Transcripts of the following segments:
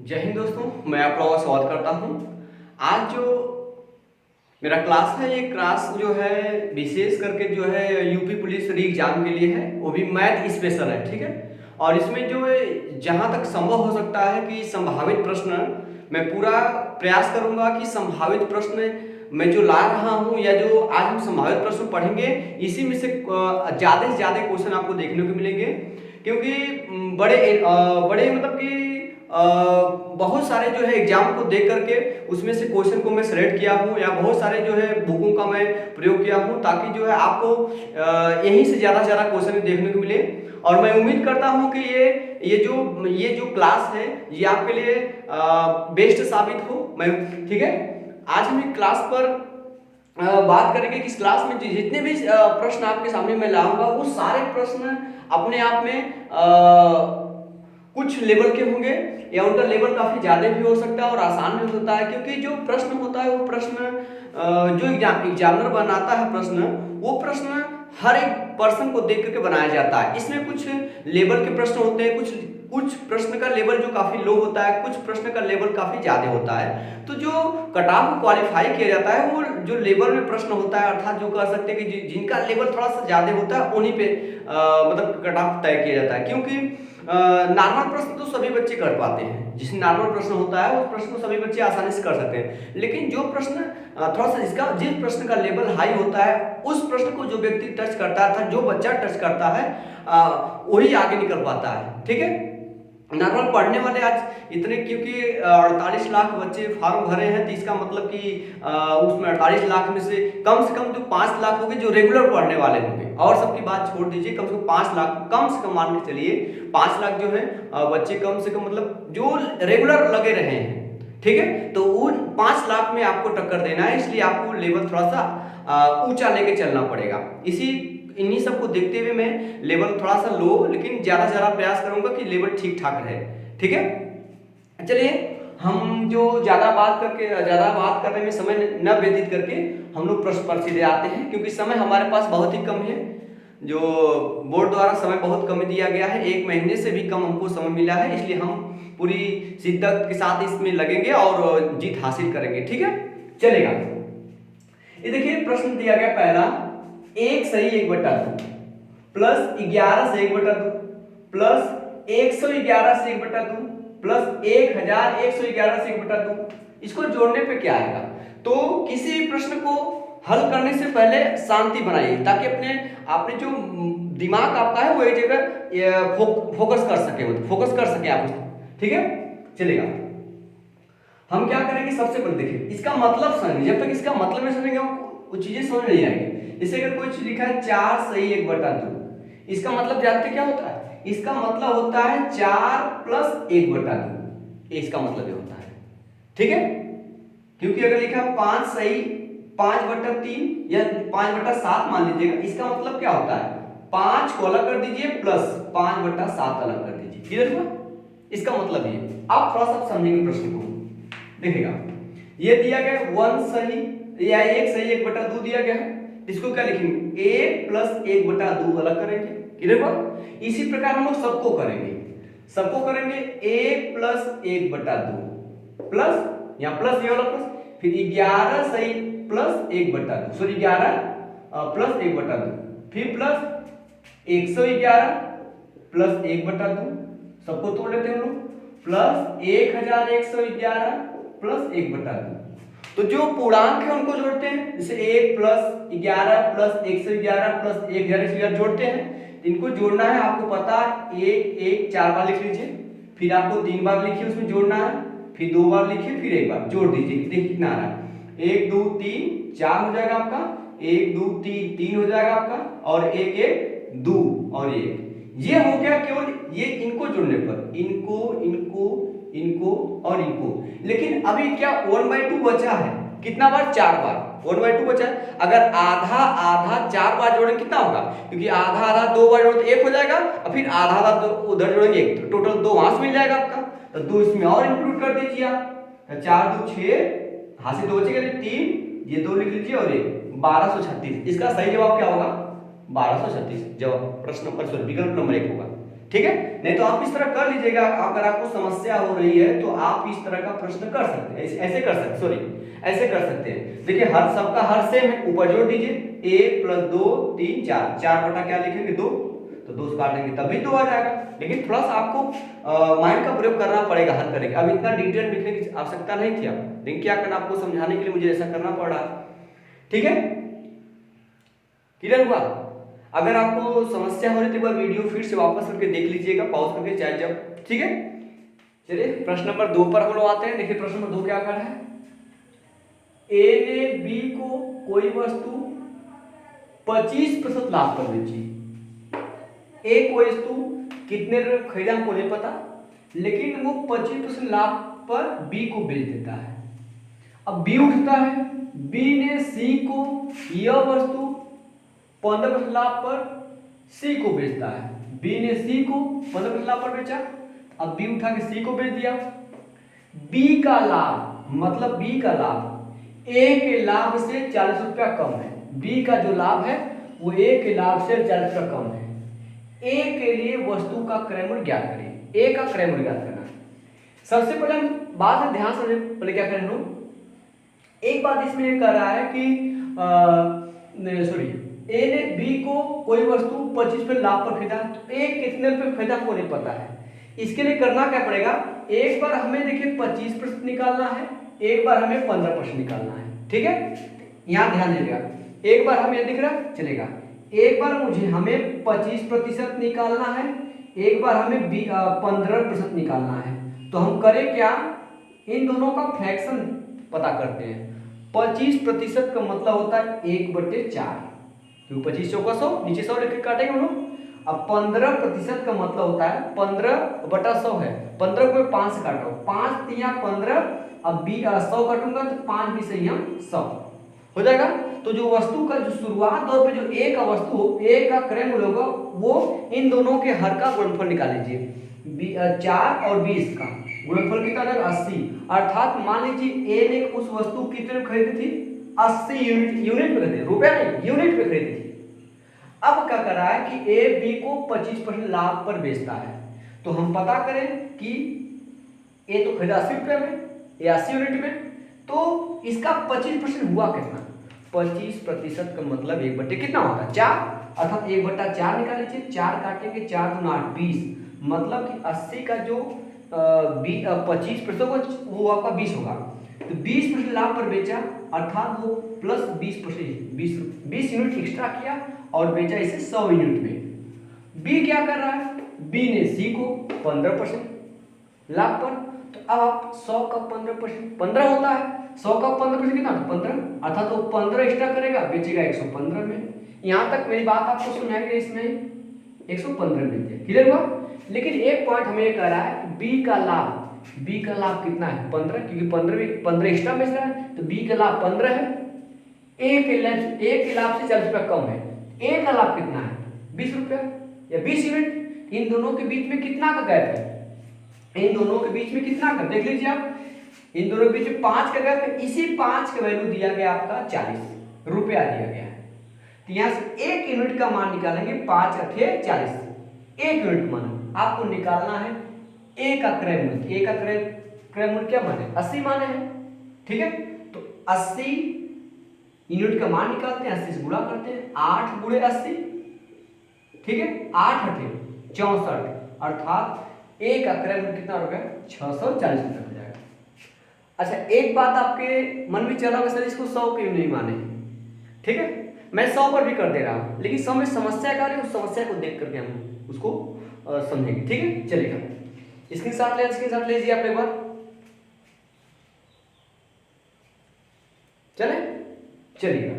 जय हिंद दोस्तों, मैं आप लोगों का स्वागत करता हूं। आज जो मेरा क्लास है, ये क्लास जो है विशेष करके जो है यूपी पुलिस री एग्जाम के लिए है, वो भी मैथ स्पेशल है। ठीक है। और इसमें जो है जहां तक संभव हो सकता है कि संभावित प्रश्न मैं पूरा प्रयास करूंगा कि संभावित प्रश्न मैं जो ला रहा हूं या जो आज हम संभावित प्रश्न पढ़ेंगे, इसी में से ज़्यादा से ज़्यादा क्वेश्चन आपको देखने को मिलेंगे। क्योंकि बड़े मतलब कि बहुत सारे जो है एग्जाम को देख करके उसमें से क्वेश्चन को मैं सेलेक्ट किया हूँ, या बहुत सारे जो है बुकों का मैं प्रयोग किया हूँ, ताकि जो है आपको यहीं से ज़्यादा से ज़्यादा क्वेश्चन देखने को मिले। और मैं उम्मीद करता हूँ कि ये जो क्लास है ये आपके लिए बेस्ट साबित हो। मैं ठीक है, आज हम एक क्लास पर बात करेंगे कि इस क्लास में जितने भी प्रश्न आपके सामने मैं लाऊंगा, वो सारे प्रश्न अपने आप में कुछ लेवल के होंगे, या उनका लेवल काफी ज्यादा भी हो सकता है और आसान भी हो सकता है। क्योंकि जो प्रश्न होता है वो प्रश्न जो एग्जामिनर बनाता है प्रश्न, वो प्रश्न हर एक पर्सन को देख करके बनाया जाता है। इसमें कुछ लेवल के प्रश्न होते हैं, कुछ प्रश्न का लेवल जो काफी लो होता है, कुछ प्रश्न का लेवल काफी ज्यादा होता है। तो जो कट ऑफ क्वालिफाई किया जाता है वो जो लेवल में प्रश्न होता है, अर्थात जो कह सकते हैं कि जिनका लेवल थोड़ा सा ज्यादा होता है उन्हीं पे मतलब कट ऑफ तय किया जाता है। क्योंकि नॉर्मल प्रश्न तो सभी बच्चे कर पाते हैं, जिस नॉर्मल प्रश्न होता है उस प्रश्न को सभी बच्चे आसानी से कर सकते हैं। लेकिन जो प्रश्न थोड़ा सा जिस प्रश्न का लेवल हाई होता है, उस प्रश्न को जो व्यक्ति टच करता है, जो बच्चा टच करता है, वही आगे निकल पाता है। ठीक है। नॉर्मल पढ़ने वाले आज इतने, क्योंकि 48 लाख बच्चे फॉर्म भरे हैं, तो इसका मतलब कि उसमें 48 लाख में से कम जो 5 लाख होंगे जो रेगुलर पढ़ने वाले होंगे, और सबकी बात छोड़ दीजिए। कम से कम 5 लाख, कम से कम मान के चलिए 5 लाख जो है बच्चे कम से कम मतलब जो रेगुलर लगे रहे हैं। ठीक है। तो उन 5 लाख में आपको टक्कर देना है, इसलिए आपको लेवल थोड़ा सा ऊंचा लेके चलना पड़ेगा। इन्हीं सब को देखते हुए मैं लेवल थोड़ा सा लो, लेकिन ज्यादा से ज्यादा प्रयास करूंगा कि लेवल ठीक ठाक रहे। ठीक है। चलिए, हम जो ज्यादा बात करने में समय न व्यतीत करके हम लोग प्रश्न पर सीधे आते हैं, क्योंकि समय हमारे पास बहुत ही कम है। जो बोर्ड द्वारा समय बहुत कम दिया गया है, 1 महीने से भी कम हमको समय मिला है, इसलिए हम पूरी शिद्दत के साथ इसमें लगेंगे और जीत हासिल करेंगे। ठीक है, चलेगा। ये देखिए प्रश्न दिया गया पहला, 1 सही 1/2 प्लस 11 से 1/2 प्लस 111 से 1/2 प्लस 1111 से 1/2, इसको जोड़ने पे क्या आएगा? तो किसी प्रश्न को हल करने से पहले शांति बनाइए, ताकि आपने जो दिमाग आपका है वो एक जगह फोकस कर सके, आप उसको। ठीक है, चलेगा। हम क्या करेंगे, सबसे पहले देखिए इसका मतलब समझेंगे। जब तक इसका मतलब नहीं समझेंगे वो चीजें समझ नहीं आएंगी। जैसे अगर कोई चीज लिखा है 4 सही 1/2, इसका मतलब जानते क्या होता है? इसका मतलब होता है 4 प्लस 1/2, इसका मतलब ये होता है। ठीक है। क्योंकि अगर लिखा 5 सही 5/3 या 5/7 मान लीजिएगा, इसका मतलब क्या होता है? 5 को अलग कर दीजिए प्लस 5/7 अलग कर दीजिए। क्लियर हुआ? इसका मतलब ये। आप थोड़ा सा समझेंगे प्रश्न को, देखिएगा। ये दिया गया 1 सही या 1 सही 1/2 दिया गया है, इसको क्या लिखेंगे? 1 प्लस 1/2 अलग करेंगे। क्लियर हुआ? इसी प्रकार हम लोग सबको करेंगे 1 प्लस 1/2 प्लस, यहाँ प्लस ये वाला प्लस, फिर 11 सही प्लस 1/2, सॉरी 11 प्लस 1/2, फिर प्लस 111 प्लस 1/2, सबको तोड़ लेते हैं हम लोग, प्लस 1111 प्लस 1/2। तो जो पूर्णांक है उनको जोड़ते हैं, जैसे 1 प्लस 11 प्लस 111 प्लस 1111 जोड़ते हैं। इनको जोड़ना है, आपको पता, 1 4 बार लिख लीजिए, फिर आपको 3 बार लिखिए, उसमें जोड़ना है, फिर 2 बार लिखिए, फिर 1 बार जोड़ दीजिए। देखिए कितना आ रहा है, 1 2 3 4 हो जाएगा आपका, 1 2 3 3 हो जाएगा आपका, और 1 1 2 और 1। ये हो गया केवल ये इनको जोड़ने पर, इनको और इनको। लेकिन अभी क्या 1/2 बचा है? कितना बार? 4 बार 1/2 बचा है। अगर आधा आधा 4 बार जोड़ेंगे कितना होगा? क्योंकि आधा आधा 2 बार जोड़े तो 1 हो जाएगा, और फिर आधा आधा तो उधर जोड़ेंगे 1, तो टोटल 2 वहां से मिल जाएगा आपका। तो 2 इसमें और इंक्लूड कर दीजिए आप, 4 2 6, हाथ से 2 बचेगा 3, ये 2 लिख लीजिए, और 1 1236। इसका सही जवाब क्या होगा? 1236 जवाब प्रश्न नंबर, सॉरी विकल्प नंबर 1 होगा। ठीक है, नहीं तो आप इस तरह कर लीजिएगा। अगर आपको समस्या हो रही है तो आप इस तरह का प्रश्न कर सकते हैं, ऐसे कर सकते, सॉरी ऐसे कर सकते हैं। देखिए हर सबका हर सेम है, ऊपर जोड़ दीजिए, a + 2 3 4, 4 बटा क्या लिखेंगे 2, तो 2 से काट देंगे तब भी 2 आ जाएगा। लेकिन थोड़ा सा आपको माइंड का प्रयोग करना पड़ेगा हल करने के। अब इतना डिटेल लिखने की आवश्यकता नहीं थी, अब लेकिन क्या करना, आपको समझाने के लिए मुझे ऐसा करना पड़ रहा। ठीक है, क्लियर हुआ? अगर आपको समस्या हो रही तो एक बार वीडियो फिर से वापस करके देख लीजिएगा, पॉज करके चाहे जब। ठीक है, चलिए प्रश्न नंबर 2 पर हम लोग आते हैं। देखिए प्रश्न नंबर 2 क्या कर रहा है, ए ने बी को कोई वस्तु 25% लाभ पर बेची। ए कोई वस्तु कितने रुपए खरीदा हमको नहीं पता, लेकिन वो 25% लाभ पर बी को बेच देता है। अब बी उठता है, बी ने सी को यह वस्तु 15% लाभ पर सी को बेचता है। बी ने सी को 15% लाभ पर बेचा, अब बी उठा के सी को बेच दिया। बी का लाभ मतलब बी का लाभ ए के लाभ से 40 रुपया कम है। बी का जो लाभ है वो ए के लाभ से 40 रुपया कम है। ए के लिए वस्तु का क्रय मूल्य ज्ञात करें। ए का क्रय मूल्य ज्ञात करना। सबसे पहले हम बात में ध्यान से पहले क्या करें लोग, एक बात इसमें ये कह रहा है कि सॉरी ए ने बी को कोई वस्तु 25% लाभ पर खरीदा, तो ए कितने रुपए खरीदा को नहीं पता है। इसके लिए करना क्या पड़ेगा, एक बार हमें देखिए 25% निकालना है, एक बार हमें 15% निकालना है। ठीक है, यहाँ ध्यान दीजिएगा, एक बार हमें दिख रहा चलेगा, एक बार हमें 25% निकालना है, एक बार हमें 15% निकालना है। तो हम करें क्या, इन दोनों का फ्रैक्शन पता करते हैं। 25% का मतलब होता है 1/4, क्योंकि 25 चौका 100, नीचे 100 लेके काटेंगे हम लोग। अब 15% का मतलब होता है 15/100 है, 15 को 5 से काटो, 5 तिया 15, अब 100 काटूंगा तो 5 20 100 हो जाएगा। तो जो वस्तु का जो शुरुआत दौर पे जो ए का वस्तु हो, ए का क्रय मूल्य होगा, वो इन दोनों के हर का गुणनफल निकाल लीजिए। 4 और 20 का गुणनफल कितना आएगा 80। अर्थात मान लीजिए ए ने उस वस्तु कितने में खरीदी थी, 80 यूनिट में खरीदी, रुपया नहीं यूनिट में खरीदी थी। अब क्या कर रहा है कि ए बी को 25% लाभ पर बेचता है। तो हम पता करें कि ए तो खरीदा 80 रुपये में, ए 80 यूनिट में, तो इसका 25% हुआ कितना, 25% का मतलब 1/, कितना होता है 4, अर्थात 1/4 निकाल लीजिए। 4 काटेंगे, 4 दूना 8 20, मतलब कि 80 का जो 25% वो आपका 20 होगा। तो 20% लाभ पर बेचा, अर्थात वो प्लस 20% 20 यूनिट एक्स्ट्रा किया और बेचा इसे 100 यूनिट में। बी क्या कर रहा है, बी ने सी को 15% लाभ पर, तो अब आप 100 का 15% 15 होता है, 100 का 15% कितना 15, अर्थात वो 15 एक्स्ट्रा करेगा, बेचेगा 115 में। यहाँ तक मेरी बात आपको सुनाई गई, इसमें 115 मिल गया, क्लियर हुआ। लेकिन एक पॉइंट हमें ये कह रहा है कि बी का लाभ कितना है 15, क्योंकि 15 एक्स्ट्रा बेच रहा है, तो बी का लाभ 15 है, ए के लाभ से 40 रुपया कम है। ए का लाभ कितना है 20 रुपया या 20 यूनिट। इन दोनों के बीच में कितना का गैप है, इन दोनों के बीच में कितना का, देख लीजिए आप, इन दोनों के बीच में 5 का गैप है। इसी 5 का वैल्यू दिया गया आपका 40 रुपया दिया गया है। तो यहाँ से 1 यूनिट का मान निकालेंगे, 5 अठे 40, 1 यूनिट मान आपको निकालना है। ए का क्रय मूल्य, ए का क्रय मूल्य क्या माने 80 माने हैं, ठीक है। तो 80 यूनिट का मान निकालते हैं, 80 से गुणा करते हैं, 8 गुणे 80, ठीक है, 8 अठे 64, अर्थात ए का क्रय मूल्य कितना रुपया 640 रुपये हो जाएगा। अच्छा एक बात आपके मन में चला होगा, सर इसको 100 क्यों नहीं माने, ठीक है, मैं 100 पर भी कर दे रहा हूँ, लेकिन 100 में समस्या क्या है, उस समस्या को देख करके हम उसको समझेंगे, ठीक है। चलिएगा स्क्रीनशॉट लीजिए आप एक बार, चलिएगा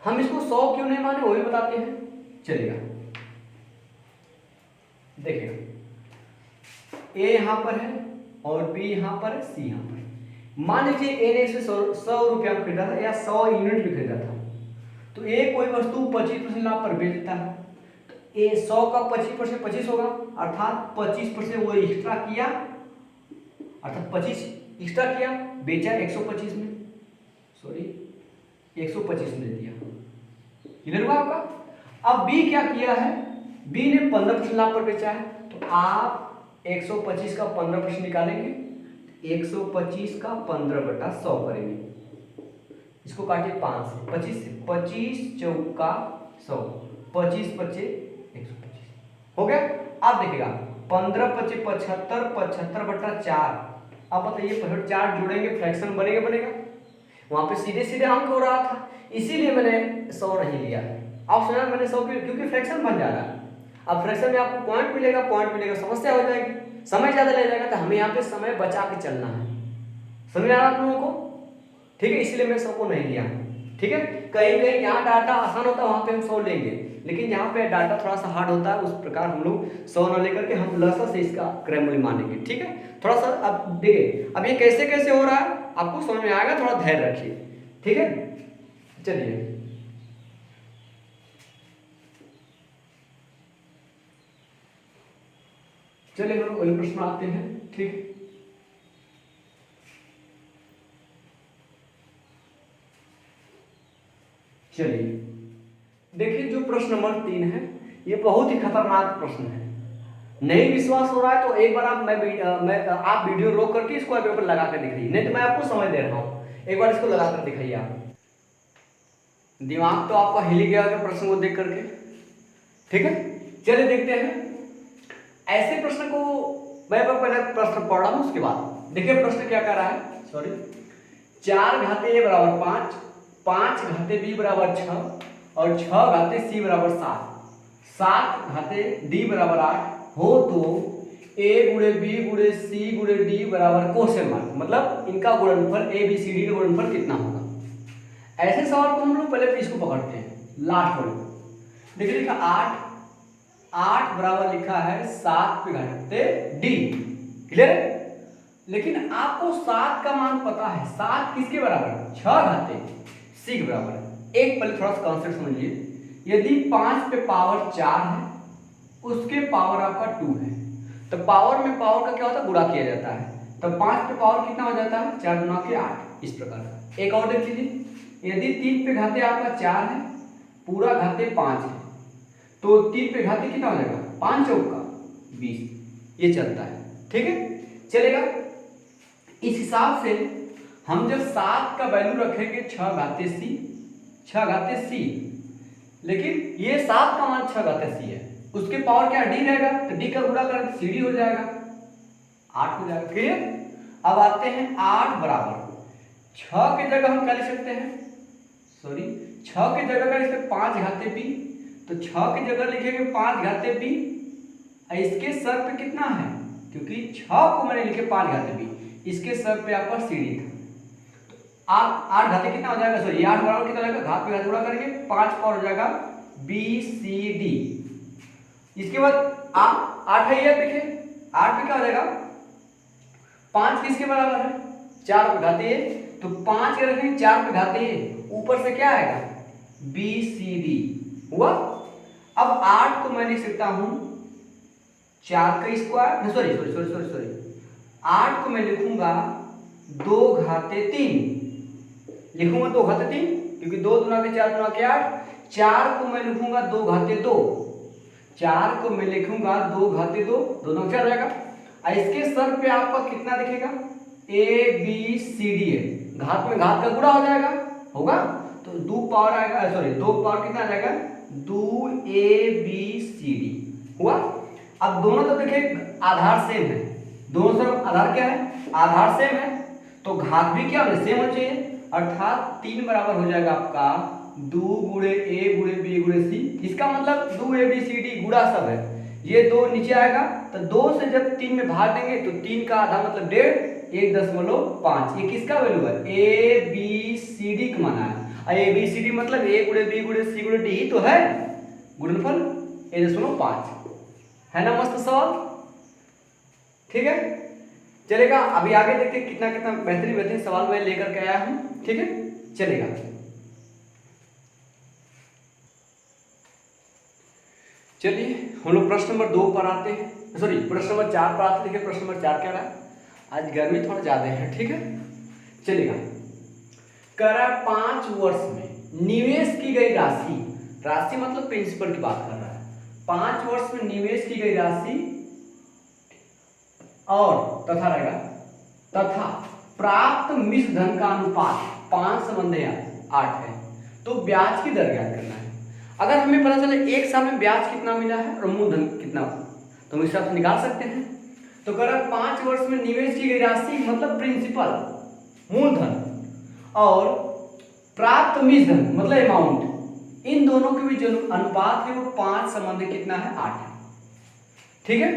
हम इसको 100 क्यों नहीं माने वो भी बताते हैं। चलिएगा देखिए, ए यहां पर है और बी यहां पर है, सी यहां पर है। मान लीजिए ए ने इसे 100 रुपया में खरीदा था या 100 यूनिट में खरीदा था, तो ए कोई वस्तु 25% लाभ पर बेच देता है, तो ए 100 का 25% 25 होगा, अर्थात 25% वो एक्स्ट्रा किया, अर्थात 25 एक्स्ट्रा किया, बेचा 125 में, सॉरी 125 में दिया, क्लियर हुआ आपका। अब बी क्या किया है, बी ने 15% लाभ पर बेचा है, तो आप 125 का 15% निकालेंगे, 125 का 15/100 करेंगे। इसको काटिए 5 से, 25 से, 25 चौका 100, 25 पचे 125 हो गया। अब देखिएगा 15 पचे 75, 75/4। अब बताइए 4 जोड़ेंगे फ्रैक्शन बनेगा। वहां पे सीधे सीधे अंक हो रहा था, इसीलिए मैंने 100 नहीं लिया। आप सुना मैंने 100 क्योंकि फ्रैक्शन बन जा रहा है। अब फ्रैक्शन में आपको पॉइंट मिलेगा, समस्या हो जाएगी, समय ज़्यादा ले जाएगा, तो हमें यहाँ पे समय बचा के चलना है। समझ आ रहा आप लोगों को? ठीक है, इसलिए मैं 100 को नहीं लिया। ठीक है, कहीं कहीं यहाँ डाटा आसान होता है, वहाँ पे हम 100 लेंगे, लेकिन यहाँ पे डाटा थोड़ा सा हार्ड होता है, उस प्रकार हम लोग 100 न लेकर के हम लसा से इसका क्रय मूल्य मानेंगे। ठीक है, थोड़ा सा अब देखिए अब ये कैसे कैसे हो रहा है आपको समझ में आएगा, थोड़ा धैर्य रखिए। ठीक है, चलिए हम लोग अगले प्रश्न आते हैं। ठीक, चलिए देखिए जो प्रश्न नंबर 3 है, ये बहुत ही खतरनाक प्रश्न है। नहीं विश्वास हो रहा है तो एक बार आप वीडियो रोक करके इसको पेपर लगा कर दिखाइए, नहीं तो मैं आपको समझ दे रहा हूँ, एक बार इसको लगा कर दिखाइए। आप दिमाग तो आपका हिल गया होगा प्रश्न को देख करके। ठीक है, चलिए देखते हैं। ऐसे प्रश्न को मैं पहले प्रश्न पढ़ रहा हूँ, उसके बाद देखिए प्रश्न क्या कर रहा है। 4 घाते a बराबर 5, 5 घाते b बराबर 6 और 6 घाते c बराबर 7, 7 घाते d बराबर 8 हो तो a गुणे b गुणे c गुणे d बराबर क्वेश्चन मार्क, मतलब इनका गुणनफल a b c d का गुणनफल कितना होगा। ऐसे सवाल को हम लोग पहले इसको पकड़ते हैं, लास्ट वाले। देखिए लिखा 8 बराबर लिखा है 7 पे घाते d, क्लियर है। लेकिन आपको 7 का मान पता है, 7 किसके बराबर है, 6 घाते c के बराबर है। एक पहले थोड़ा सा कॉन्सेप्ट समझिए, यदि 5 पे पावर 4 है, उसके पावर आपका 2 है, तो पावर में पावर का क्या होता है, गुणा किया जाता है, तो 5 पे पावर कितना हो जाता है, 4 गुना के 8, इस प्रकार का। एक और देख लीजिए, यदि 3 पे घाते आपका 4 है, पूरा घाते 5 है, तो 3 पे घाते कितना हो जाएगा, 5 चौका 20, ये चलता है। ठीक है, चलेगा। इस हिसाब से हम जब 7 का वैल्यू रखेंगे 6 घाते c, लेकिन ये 7 का मान 6 घाते c है, उसके पावर क्या d रहेगा, तो d का गुणा करें तो cd हो जाएगा, 8 हो जाएगा। क्लियर। अब आते हैं 8 बराबर 6 की जगह हम क्या लिख सकते हैं, 6 की जगह का लिख सकते 5 घाते b, तो 6 की जगह लिखेंगे 5 घाते b, इसके सर पे कितना है, क्योंकि 6 को मैंने लिखे 5 घाते b, इसके सर पे आपका cd था, तो आप 8 घाते कितना हो जाएगा, 8 बराबर कितना हो जाएगा, घात पे घात गुणा करेंगे 5 पावर हो जाएगा bcd। इसके बाद आप 8 है, ये देखिए 8 पे क्या हो जाएगा, 5 किसके बराबर है, 4 पे घाते a, तो 5 के रखेंगे 4 पे घाते a, ऊपर से क्या आएगा bcd हुआ। अब 8 को मैं लिख सकता हूं 4 का स्क्वायर, सॉरी 8 को मैं लिखूंगा 2 घाते 3, लिखूंगा 2 घाते 3, क्योंकि 2 गुना के 4 गुना के 8, 4 को मैं लिखूंगा 2 घाते 2, 4 को मैं लिखूंगा 2 घाते 2, दोनों क्या रहेगा। इसके सर पे आपका कितना दिखेगा, a b c d है, घात में घात का गुणा हो जाएगा, होगा, तो 2 पावर आएगा, 2 पावर कितना आ जाएगा, 2 a b c d हुआ। अब दोनों तो देखिए आधार सेम है, दोनों तरफ आधार क्या है, आधार सेम है, तो घात भी क्या होना सेम होना चाहिए, अर्थात 3 बराबर हो जाएगा आपका 2 गुणे a गुणे b गुणे c। इसका मतलब 2 a b c d गुणा सब है, ये 2 नीचे आएगा, तो 2 से जब 3 में भाग देंगे तो 3 का आधा मतलब 1.5, 1.5, ये किसका वैल्यू है, a b c d का मान है। a b c d मतलब a गुणे b गुणे c गुणे d ही तो है, गुणनफल 1.5 है ना। मस्त सवाल, ठीक है, चलेगा। अभी आगे देखते कितना कितना बेहतरीन सवाल मैं लेकर के आया हूं। ठीक है, चलेगा। चलिए हम लोग प्रश्न नंबर 2 पर आते हैं, प्रश्न नंबर 4 पर आते हैं। देखिए प्रश्न नंबर 4 क्या रहा है, आज गर्मी थोड़ा ज्यादा है। ठीक है, चलेगा। करा 5 वर्ष में निवेश की गई राशि मतलब प्रिंसिपल की बात कर रहा है, 5 वर्ष में निवेश की गई राशि और तथा रहेगा तथा प्राप्त मिश्र धन का अनुपात 5:8 है। तो ब्याज की दर ज्ञात करना है। अगर हमें पता चले एक साल में ब्याज कितना मिला है और मूलधन कितना, तो हम इस हिसाब से निकाल सकते हैं। तो अगर 5 वर्ष में निवेश की गई राशि मतलब प्रिंसिपल मूलधन और प्राप्त मिश्र धन मतलब अमाउंट, इन दोनों के बीच जो अनुपात है वो 5 कितना है 8 है। ठीक है,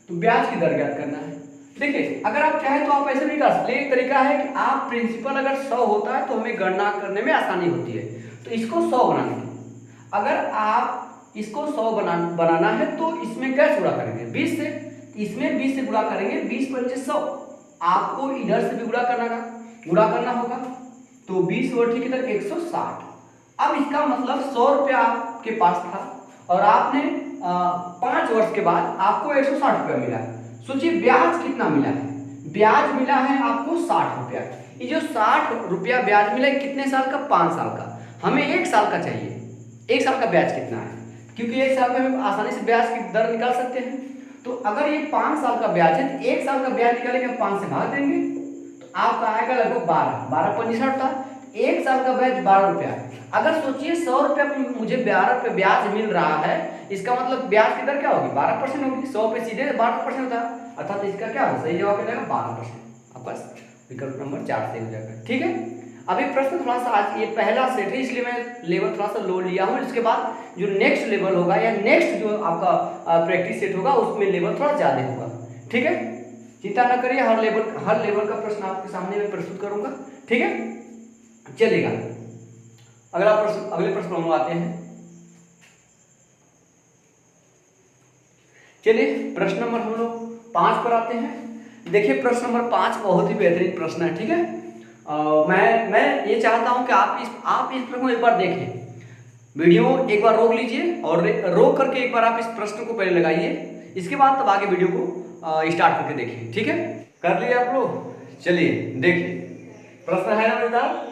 तो ब्याज की दर ज्ञात करना है। देखिए अगर आप चाहें तो आप ऐसे भी कर सकते हैं। एक तरीका है कि आप प्रिंसिपल अगर 100 होता है तो हमें गणना करने में आसानी होती है, तो इसको 100 बनाना है। अगर आप इसको 100 बनाना है तो इसमें कैसे गुणा करेंगे 20 से, इसमें 20 से गुणा करेंगे, 20 × 100। आपको इधर से भी गुणा करना होगा, तो 20 और ठीक इधर 160। अब इसका मतलब 100 रुपया आपके पास था और आपने 5 वर्ष के बाद आपको 160 रुपया मिला। सोचिए ब्याज कितना मिला है, ब्याज मिला है आपको 60 रुपया। ये जो 60 रुपया ब्याज मिला है कितने साल का, 5 साल का। हमें 1 साल का चाहिए, 1 साल का ब्याज कितना है, क्योंकि 1 साल में हम आसानी से ब्याज की दर निकाल सकते हैं। तो अगर ये 5 साल का ब्याज है तो 1 साल का ब्याज निकालेंगे, 5 से भाग देंगे तो आपका आएगा लगभग 12 × 5 था। 1 साल का ब्याज 12 रुपया। अगर सोचिए 100 रुपया मुझे 12 रुपये ब्याज मिल रहा है, इसका मतलब ब्याज की दर क्या होगी 12% होगी। 100 पे सीधे 12% होता है, अर्थात इसका क्या होगा, सही जवाब हो जाएगा 12%। आपका विकल्प नंबर 4 सही हो जाएगा। ठीक है, अभी प्रश्न थोड़ा सा आज ये पहला सेट है इसलिए मैं लेवल थोड़ा सा लो लिया हूँ। इसके बाद जो नेक्स्ट लेवल होगा या नेक्स्ट जो आपका प्रैक्टिस सेट होगा उसमें लेवल थोड़ा ज़्यादा होगा। ठीक है, चिंता न करिए, हर लेवल का प्रश्न आपके सामने मैं प्रस्तुत करूंगा। ठीक है, चलेगा। अगले प्रश्न हम आते हैं। चलिए प्रश्न नंबर हम लोग 5 पर आते हैं। देखिए प्रश्न नंबर 5 बहुत ही बेहतरीन प्रश्न है। ठीक है, मैं ये चाहता हूं कि आप इस प्रश्न को एक बार देखें, वीडियो एक बार रोक लीजिए और रोक करके एक बार आप इस प्रश्न को पहले लगाइए, इसके बाद तब आगे वीडियो को स्टार्ट करके देखिए। ठीक है, कर लिए आप लोग। चलिए देखिए प्रश्न है ना मजेदार,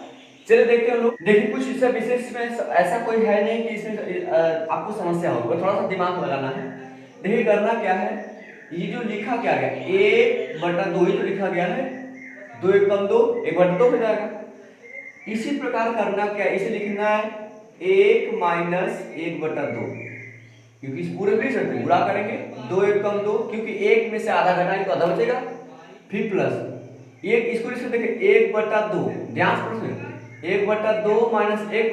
चलिए देखते हैं लोग। देखिए कुछ इससे विशेष में ऐसा कोई है नहीं कि इसमें आपको समस्या हो, थोड़ा सा दिमाग लगाना है। देखिए करना क्या है, ये जो लिखा क्या गया 1/2 ही तो लिखा गया है, 2 × 1 = 2, 1/2 हो जाएगा। इसी प्रकार करना क्या, इसे लिखना है 1 - 1/2, क्योंकि इस पूरे भी सकते गुणा करेंगे 2 × 1 = 2, क्योंकि 1 में से आधा घटाएंगे तो आधा बचेगा, फिर प्लस 1, इसको देखिए 1/2, ध्यान से प्रश्न 1/2 - 1/3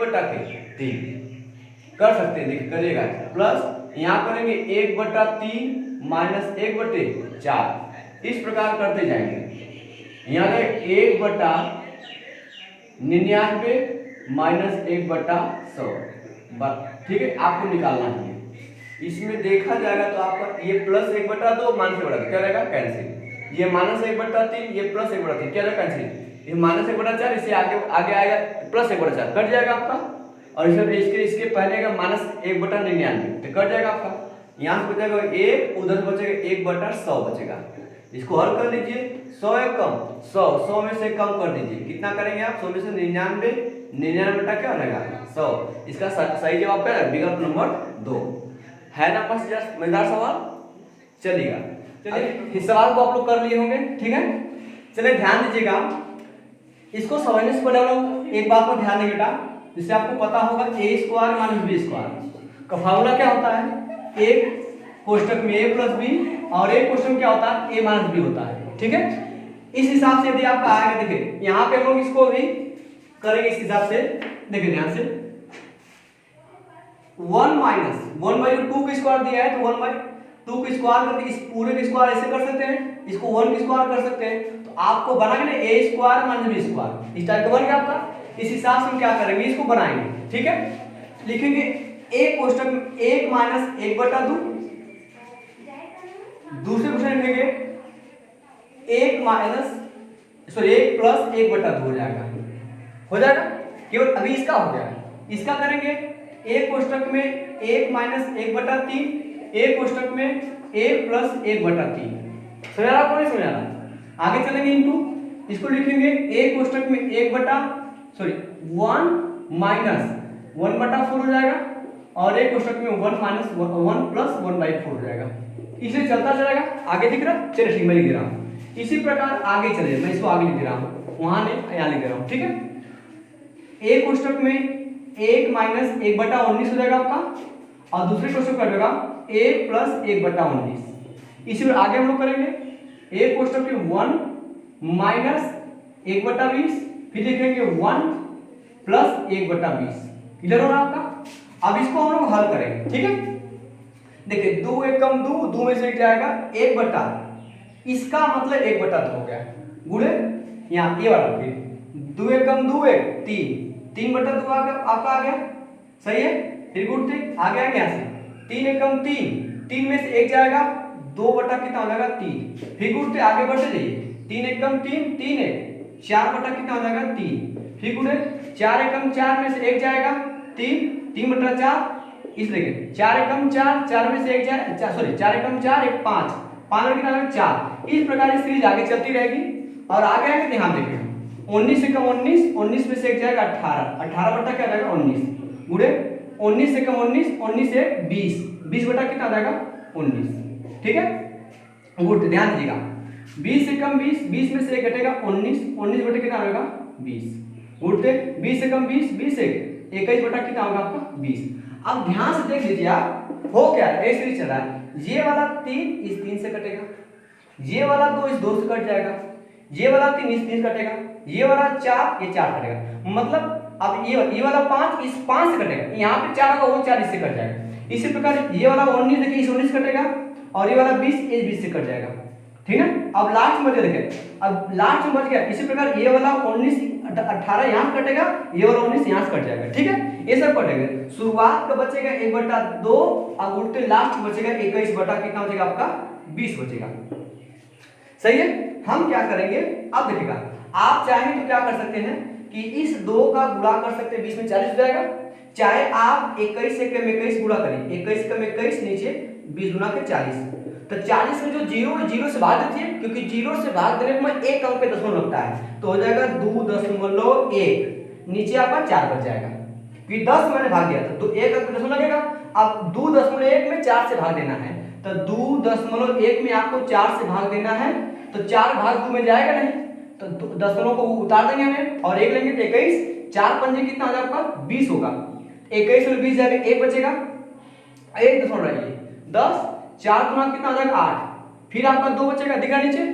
कर सकते हैं, देखिए करिएगा, प्लस यहाँ करेंगे 1/3 - 1/4, इस प्रकार करते जाएंगे। यहाँ 1/99 - 1/100, ठीक है, आपको निकालना है। इसमें देखा जाएगा तो आपका ये प्लस 1/2 माइनस 1/2 क्या रहेगा, कैंसिल। ये माइनस 1/3, ये प्लस 1/3 क्या रहेगा, कैंसिल। ये माइनस 1/4, इसे आगे आएगा प्लस 1/4 कट जाएगा आपका, और इसके पहले का माइनस 1/99 तो कट जाएगा आपका। यहाँ से बचेगा 1, उधर बचेगा 1/100 बचेगा। इसको हल कर लीजिए, 100 एक कम 100 में से कम कर दीजिए, कितना करेंगे आप 100 में से 99 बटा क्या रहेगा 100। इसका सही जवाब क्या है, विकल्प नंबर 2 है ना। बस मजेदार सवाल, चलिएगा। चलिए इस सवाल को आप लोग कर लिए होंगे। ठीक है, चलिए ध्यान दीजिएगा, इसको समझने से पहले हम लोग एक बात पर ध्यान दें बेटा, जिससे आपको पता होगा a² - b² का फार्मूला क्या होता है, एक कोष्टक में a + b और एक कोष्टक में क्या होता है a - b होता है। ठीक है, इस हिसाब से यदि आपका आएगा, देखिए यहाँ पे हम लोग इसको भी करेंगे इस हिसाब से, देखिए ध्यान से 1 - 2 दिया है तो 1/2 का स्क्वायर करके इस पूरे का स्क्वायर ऐसे कर सकते हैं, इसको 1 का स्क्वायर कर सकते हैं, तो आपको बनाएंगे ना a² - b², इस टाइप का बन गया आपका। इस हिसाब से हम क्या करेंगे, इसको बनाएंगे। ठीक है, लिखेंगे एक कोष्टक में 1 - 1/2, दूसरे क्वेश्चन लिखेंगे 1 + 1/2 हो जाएगा। केवल अभी इसका हो गया, इसका करेंगे एक कोष्टक में 1 - 1/3, एक कोष्टक में 1 + 1/3। समझ रहा आपको, नहीं समझ रहा, आगे चलेंगे इनटू, इसको लिखेंगे एक कोष्टक में 1 - 1 - 1/4 हो जाएगा, और एक कोष्टक में 1 माइनस 1 प्लस 1/4 हो जाएगा। इसे चलता चलेगा, आगे दिख रहा, चलिए ठीक मैं लिख दे रहा हूँ। इसी प्रकार आगे चले, मैं इसको आगे लिख दे रहा हूँ, वहां नहीं यहाँ लिख दे रहा हूँ, ठीक है। एक कोष्टक में 1 माइनस 1/19 हो जाएगा आपका, और दूसरे कोष्टक का होगा 1 प्लस 1/19। इसी में आगे हम लोग करेंगे एक कोष्टक में 1 माइनस 1/20, फिर लिखेंगे 1 प्लस 1/20। क्लियर हो रहा आपका? अब इसको हम लोग हल करेंगे, ठीक है। देखिए 2 एकम 2, 2 में से एक जाएगा 1 बटा, इसका मतलब 1 बटा 2 हो गया, गुणे यहाँ ये वाला, फिर 2 एकम 2 1 3, 3 बटा 2 आपका आ गया, सही है। फिर गुणते आगे आएंगे यहाँ से 3 एकम 3, 3 में से एक जाएगा 2 बटा कितना हो जाएगा 3, फिर गुणते आगे बढ़ते जाइए 3 एकम 3, 3 1 4 बटा कितना हो जाएगा 3, फिर गुणे 4 एकम 4 में से एक जाएगा 3, 3 बटा 4, इस लेके 4 एकम 4, 4 में से एक जाए, सॉरी 4 एकम 4 1 5, 5 में कितना 4। इस प्रकार ये सीरीज आगे चलती रहेगी। और आगे आएंगे ध्यान देखिए 19 एकम 19, 19 में से एक जाएगा 18, 18 बटा क्या जाएगा 19, गुणे 19 एकम 19, 19 से 20, 20 बटा कितना आ जाएगा 19, ठीक है। गुण ध्यान दीजिएगा 20 एकम 20, 20 में से एक घटेगा 19, 19 बटे कितना आएगा 20, गुणते 20 एकम 20, 20 एक 21 बटा कितना होगा आपका 20। अब ध्यान से देख लीजिए आप, हो क्या है ऐसे ही चल रहा है, ये वाला 3 इस 3 से कटेगा, ये वाला 2 इस 2 से कट जाएगा, ये वाला 3 इस 3 से कटेगा, ये वाला 4 ये 4 कटेगा, मतलब अब ये वाला 5 इस 5 से कटेगा, यहाँ पे 4 होगा वो 4 इससे कट जाएगा। इसी प्रकार ये वाला 19 देखिए इस 19 कटेगा, और ये वाला 20 इस 20 से कट जाएगा, ठीक है। अब लास्ट में देखें, अब लास्ट में बच गया। इसी प्रकार ये वाला 19 18 यहाँ से कटेगा, ये वाला 19 यहाँ से कट जाएगा, ठीक है। ये सब कटेगा, शुरुआत का बचेगा 1/2 और उल्टे लास्ट बचेगा 21 बटा कितना बचेगा आपका 20 बचेगा, सही है। हम क्या करेंगे अब देखिएगा, आप चाहें तो क्या कर सकते हैं कि इस 2 का गुणा कर सकते हैं, 20 में 40 हो जाएगा, चाहे आप 21 से कम 21 गुणा करें, 21 कम 21 नीचे 20 गुना के 40, तो 40 में जो 0 है 0 से भाग दीजिए, क्योंकि 0 से भाग देने में एक अंक पे दशमलव लगता है, तो हो जाएगा 2.1, नीचे आपका 4 बच जाएगा, क्योंकि 10 मैंने भाग दिया था तो एक अंक पे दशमलव लगेगा। अब 2.1 में 4 से भाग देना है, तो 2.1 में आपको 4 से भाग देना है, तो 4 भाग 2 में जाएगा नहीं, तो दशमलव को उतार देंगे हमें और एक लेंगे तो 21, 4 पंजे कितना हो जाएगा आपका 20 होगा, 21 में 20 जाएगा, एक बचेगा, एक दशमलव रहिए 10, 4 गुना कितना हो जाएगा 8, फिर आपका 2 बचेगा, दिखा नीचे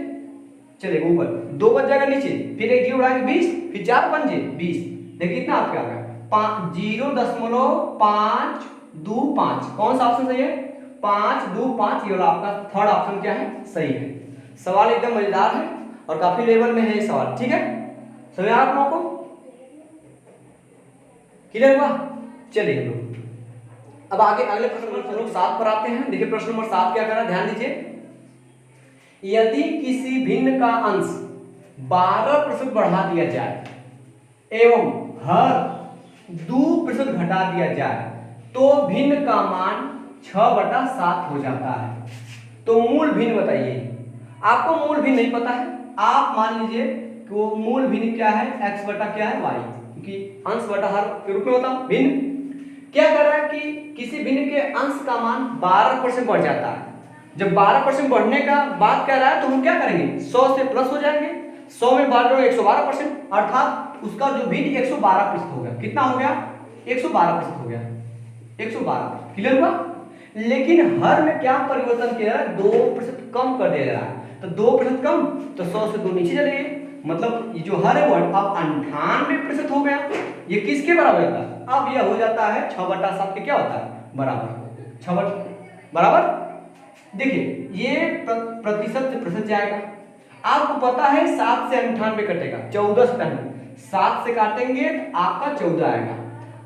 चलेगा ऊपर 2 बच जाएगा नीचे, फिर एक 0 उड़ाएंगे 20, फिर 4 पंजे 20, देखिए कितना आपका आ गया 0.525, कौन सा ऑप्शन सही है 525, ये वाला आपका थर्ड ऑप्शन क्या है सही है। सवाल एकदम मजेदार है और काफी लेवल में है ये सवाल, ठीक है। समझ आप लोगों को क्लियर हुआ? चलिए हम लोग अब आगे अगले प्रश्न नंबर 7 पर आते हैं। देखिए प्रश्न नंबर 7 क्या कर रहा है, ध्यान दीजिए। यदि किसी भिन्न का अंश 12% बढ़ा दिया जाए एवं हर 2% घटा दिया जाए तो भिन्न का मान 6/7 हो जाता है। तो मूल भिन्न बताइए। आपको मूल भिन्न नहीं पता है, आप मान लीजिए कि वो मूल भिन्न क्या है, x बटा क्या है y, क्योंकि अंश बटा हर के रूप में होता है। भिन्न क्या कर रहा है कि किसी भिन्न के अंश का मान 12% बढ़ जाता है। जब 12% बढ़ने का बात कह रहा है तो हम क्या करेंगे, 100 से प्लस हो जाएंगे, 100 में 112% अर्थात उसका जो भिन्न 112% हो गया। कितना हो गया 112% हो गया, 112। क्लियर हुआ? लेकिन हर में क्या परिवर्तन किया है, 2% कम कर दे रहा है। तो 2% कम तो 100 से 2 नीचे चले गए, मतलब ये जो हर है वो अब 98% हो गया। ये किसके बराबर होता है, अब यह हो जाता है 6/7 के क्या होता है बराबर, 6 बराबर। देखिए ये प्रतिशत से प्रतिशत जाएगा। आपको पता है 7 से 98 कटेगा, 14 से 7 से काटेंगे तो आपका 14 आएगा।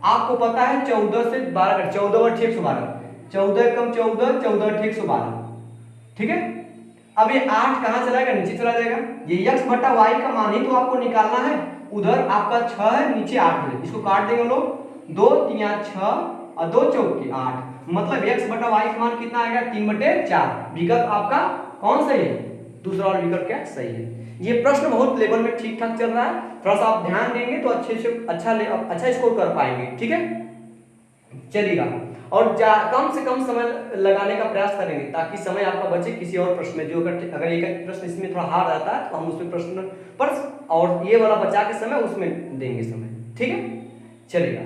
आपको पता है 14 से 12 कट, 14 और 112, 14 कम 14, 14 और 112, ठीक है। अब ये 8 कहाँ चला जाएगा, नीचे चला जाएगा। ये x बटा y का मान ही तो आपको निकालना है। उधर आपका 6 है, नीचे 8 है, इसको काट देंगे हम लोग, 2 3 6 और 2 4 8, मतलब x बटा y का मान कितना आएगा 3/4। विकल्प आपका कौन सही है, दूसरा वाला विकल्प क्या सही है। ये प्रश्न बहुत लेवल में ठीक ठाक चल रहा है, थोड़ा सा आप ध्यान देंगे तो अच्छे से अच्छा स्कोर कर पाएंगे, ठीक है। चलेगा। और कम से कम समय लगाने का प्रयास करेंगे ताकि समय आपका बचे किसी और प्रश्न में। जो अगर एक प्रश्न इसमें थोड़ा हार्ड आता है तो हम उसमें प्रश्न पर और ये वाला बचा के समय उसमें देंगे समय, ठीक है, चलेगा।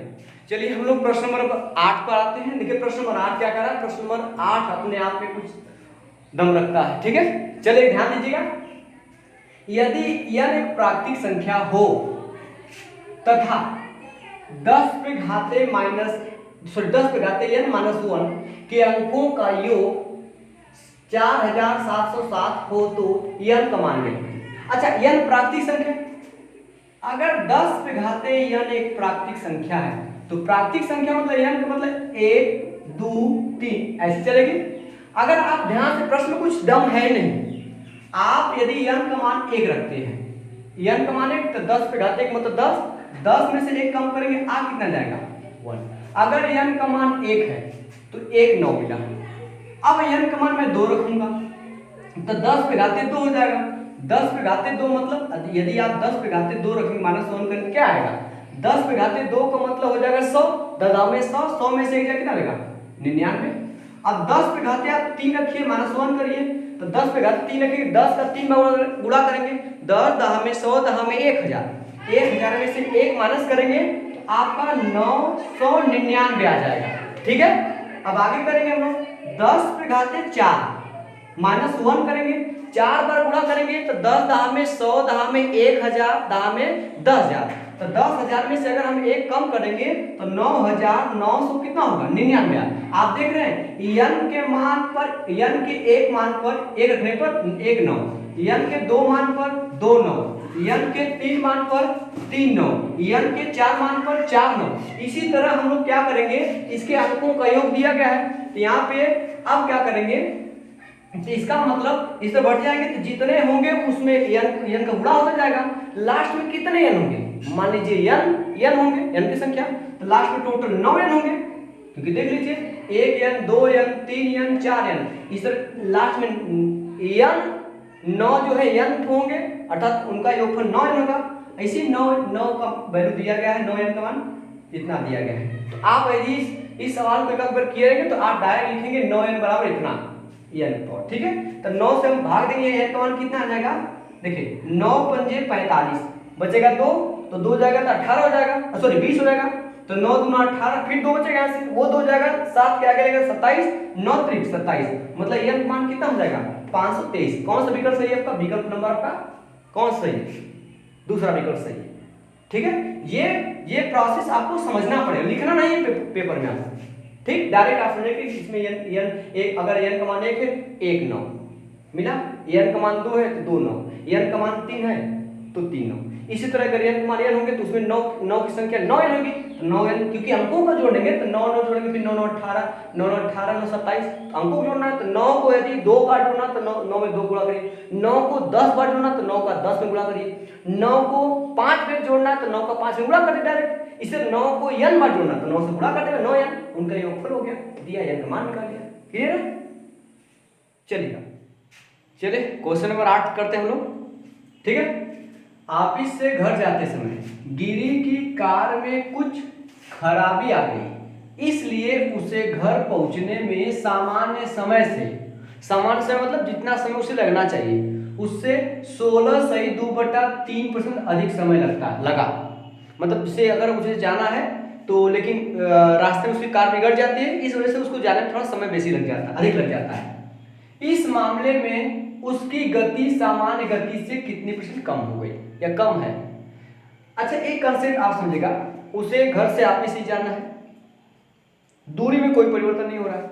चलिए हम लोग प्रश्न नंबर 8 पर आते हैं। देखिए प्रश्न नंबर 8 क्या कह रहा है। प्रश्न नंबर 8 अपने आप में कुछ दम रखता है, ठीक है। चलिए ध्यान दीजिएगा, यदि यह एक प्राकृतिक संख्या हो तथा 10 पे घाते n -1 के अंकों का योग 4707 हो तो n का मान निकालें। अच्छा, n प्राकृतिक संख्या, अगर 10 पे घाते n एक प्राकृतिक संख्या है तो प्राकृतिक संख्या मतलब n का मतलब 1 2 3 ऐसे चलेगी। अगर आप ध्यान से, प्रश्न में कुछ दम है नहीं, आप यदि n का मान 1 रखते हैं, n का मान 1 तो 10 पे घाते मतलब 10 में से 1 कम करेंगे आ कितना जाएगा 1। अगर n का मान 1 है तो 1 9 मिला। अब n का मान मैं 2 रखूंगा तो 10 पे घाते 2 हो जाएगा। 10 पे घाते 2 मतलब यदि आप 10 पे घाते 2 रखेंगे -1 करके क्या आएगा, 10 पे घाते 2 का मतलब हो जाएगा 100, 10 में 100 में से 1 कितना आएगा 99। अब 10 पे घाते आप 3 रखिए -1 करिए तो 10 पे घाते 3 रखिए, 10 का 3 में गुणा करेंगे, 10 10 में 100, 10 में 1000, 1000 में से 1 माइनस करेंगे तो आपका 999 आ जाएगा, ठीक है। अब आगे करेंगे हम लोग 10 पे घाते 4 -1 करेंगे, 4 बार गुणा करेंगे तो 10 10 में 100, 10 में 1000, 10 में 10000, तो 10000 में से अगर हम 1 कम करेंगे तो 9900 कितना होगा 99। आप देख रहे हैं n के मान पर, n के एक मान पर 1 रखने पर 1 9, n के 2 मान पर 2 9, n के 3 मान पर 3 9, n के 4 मान पर 4 9। इसी तरह हम लोग क्या करेंगे, इसके अंकों का योग दिया गया है तो यहाँ पे अब क्या करेंगे, तो इसका मतलब इससे बढ़ जाएंगे तो जितने होंगे उसमें n का गुणा होता जाएगा। लास्ट में कितने n होंगे, मान लीजिए n होंगे, n की संख्या, तो लास्ट में टोटल 9 n होंगे, क्योंकि देख लीजिए 1 n 2 n 3 n 4 n, इस तरह लास्ट में n 9 जो है n होंगे अर्थात उनका योगफल 9 n होगा। ऐसे 9 का वैल्यू दिया गया है, 9 n का मान इतना दिया गया है। तो आप यदि इस सवाल को एक बार किएंगे तो आप डायरेक्ट लिखेंगे 9 n बराबर इतना n पर, ठीक है। तो 9 से हम भाग देंगे, n का मान कितना आ जाएगा, देखिए 9 पंजे 45, बचेगा 2 तो 2 जाएगा तो 18 हो जाएगा, सॉरी 20 हो जाएगा, तो 9 दूना 18, फिर 2 बचेगा यहाँ से, वो 2 हो जाएगा, 7 के आगे लगेगा 27, 9 त्रिक 27, मतलब n का मान कितना हो जाएगा 523। कौन सा विकल्प सही है आपका, विकल्प नंबर आपका कौन सा सही है, दूसरा विकल्प सही है, ठीक है। ये प्रोसेस आपको समझना पड़ेगा, लिखना नहीं है पेपर में आपको, ठीक। डायरेक्ट आप समझे कि इसमें n एक, अगर n का मान 1 है 1 9 मिला, n का मान 2 है तो 2 9, n का मान 3 है तो 3 9। इसी तरह अगर n का मान n होंगे तो उसमें 9 की संख्या 9 n होगी, तो 9 n क्योंकि अंकों को जोड़ेंगे तो 9 9 जोड़ेंगे, फिर 9 9 18, 9 9 18 9 27, अंकों को जोड़ना है तो 9 को यदि 2 बार जोड़ना तो 9 में 2 गुणा करिए, 9 को 10 बार जोड़ना तो 9 का 10 में गुणा करिए, 9 को 5 बार जोड़ना है तो 9 का 5 में गुणा कर दे डायरेक्ट, इससे 9 को n बार जोड़ना तो 9 से गुणा कर देगा, 9 n उनका योगफल हो गया, दिया n का मान निकाल लिया, क्लियर है। चलिए क्वेश्चन नंबर 8 करते हैं हम लोग, ठीक है। ऑफिस से घर जाते समय गिरी की कार में कुछ खराबी आ गई, इसलिए उसे घर पहुंचने में सामान्य समय मतलब जितना समय उसे लगना चाहिए उससे 16 सही 2/3% अधिक समय लगा। मतलब जिसे अगर उसे जाना है तो लेकिन रास्ते में उसकी कार बिगड़ जाती है, इस वजह से उसको जाने में थोड़ा समय बेसी लग जाता है, अधिक लग जाता है। इस मामले में उसकी गति सामान्य गति से कितनी % कम हो गई या कम है। अच्छा एक कंसेप्ट आप समझेगा, उसे घर से ऑफिस ही जाना है, दूरी में कोई परिवर्तन नहीं हो रहा है।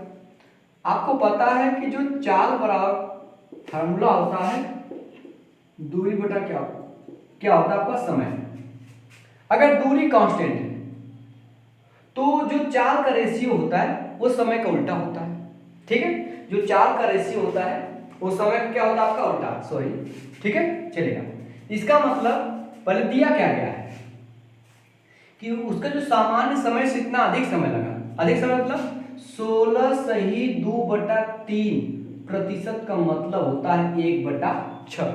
आपको पता है कि जो चाल बराबर फार्मूला होता है दूरी बटा क्या होता है आपका समय। अगर दूरी कांस्टेंट है तो जो चाल का रेशियो होता है वो समय का उल्टा होता है, ठीक है। जो चाल का रेशियो होता है वो समय का क्या होता है आपका उल्टा, सॉरी, ठीक है, चलेगा। इसका मतलब पहले दिया क्या गया है कि उसका जो सामान्य समय से इतना अधिक समय लगा, अधिक समय मतलब 16 सही 2/3% का मतलब होता है 1/6।